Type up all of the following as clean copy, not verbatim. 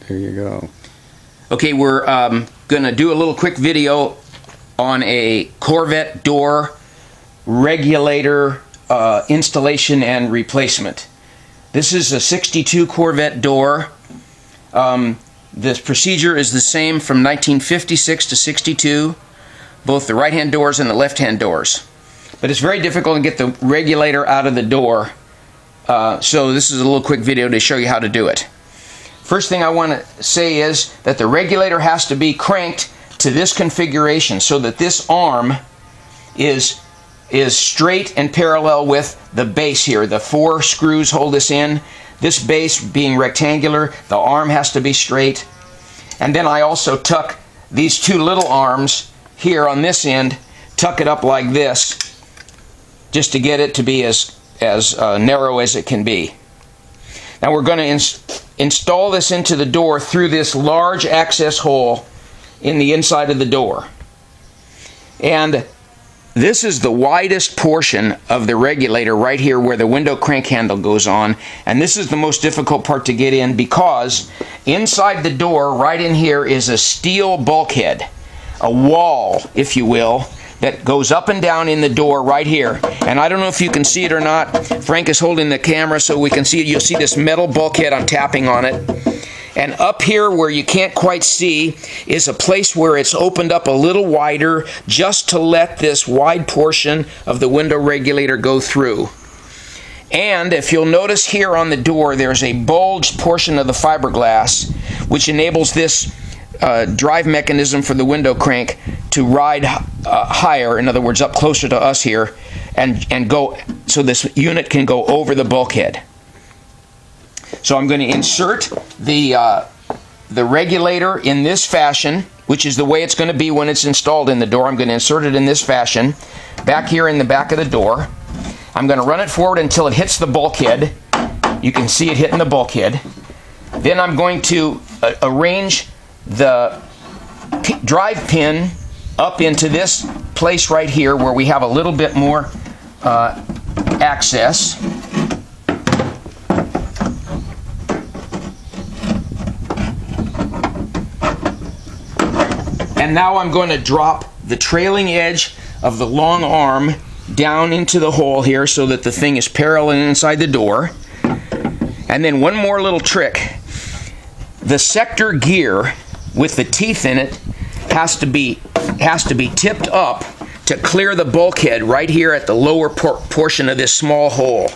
There you go. Okay, we're going to do a little quick video on a Corvette door regulator installation and replacement. This is a 62 Corvette door. This procedure is the same from 1956 to 62, both the right-hand doors and the left-hand doors. But it's very difficult to get the regulator out of the door, so this is a little quick video to show you how to do it. First thing I want to say is that the regulator has to be cranked to this configuration so that this arm is straight and parallel with the base here. The 4 screws hold this in. This base being rectangular, the arm has to be straight. And then I also tuck these 2 little arms here on this end, tuck it up like this, just to get it to be as narrow as it can be. Now we're going to install this into the door through this large access hole in the inside of the door. And this is the widest portion of the regulator right here where the window crank handle goes on, and this is the most difficult part to get in because inside the door right in here is a steel bulkhead, a wall if you will, that goes up and down in the door right here. And I don't know if you can see it or not. Frank is holding the camera so we can see it. You'll see this metal bulkhead. I'm tapping on it. And up here where you can't quite see is a place where it's opened up a little wider just to let this wide portion of the window regulator go through. And if you'll notice here on the door, there's a bulged portion of the fiberglass which enables this drive mechanism for the window crank to ride higher, in other words up closer to us here, and go so this unit can go over the bulkhead. So I'm going to insert the regulator in this fashion, which is the way it's going to be when it's installed in the door. I'm going to insert it in this fashion back here in the back of the door. I'm going to run it forward until it hits the bulkhead. You can see it hitting the bulkhead. Then I'm going to arrange the drive pin up into this place right here where we have a little bit more access. And now I'm going to drop the trailing edge of the long arm down into the hole here so that the thing is parallel inside the door. And then one more little trick. The sector gear with the teeth in it has to be tipped up to clear the bulkhead right here at the lower portion of this small hole,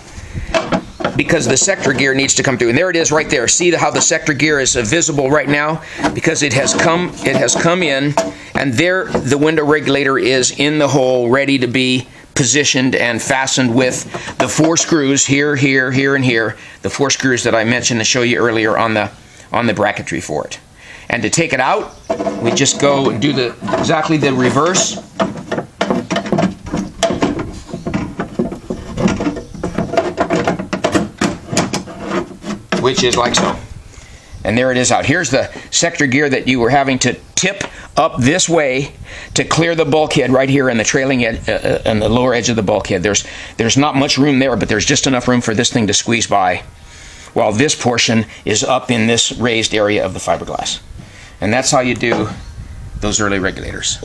because the sector gear needs to come through. And there it is right there. See how the sector gear is visible right now because it has come in, and there the window regulator is in the hole ready to be positioned and fastened with the 4 screws here, here, here, and here, the 4 screws that I mentioned to show you earlier on the bracketry for it. And to take it out, we just go and do exactly the reverse. Which is like so. And there it is out. Here's the sector gear that you were having to tip up this way to clear the bulkhead right here in the trailing edge, and the lower edge of the bulkhead. There's not much room there, but there's just enough room for this thing to squeeze by, while this portion is up in this raised area of the fiberglass. And that's how you do those early regulators.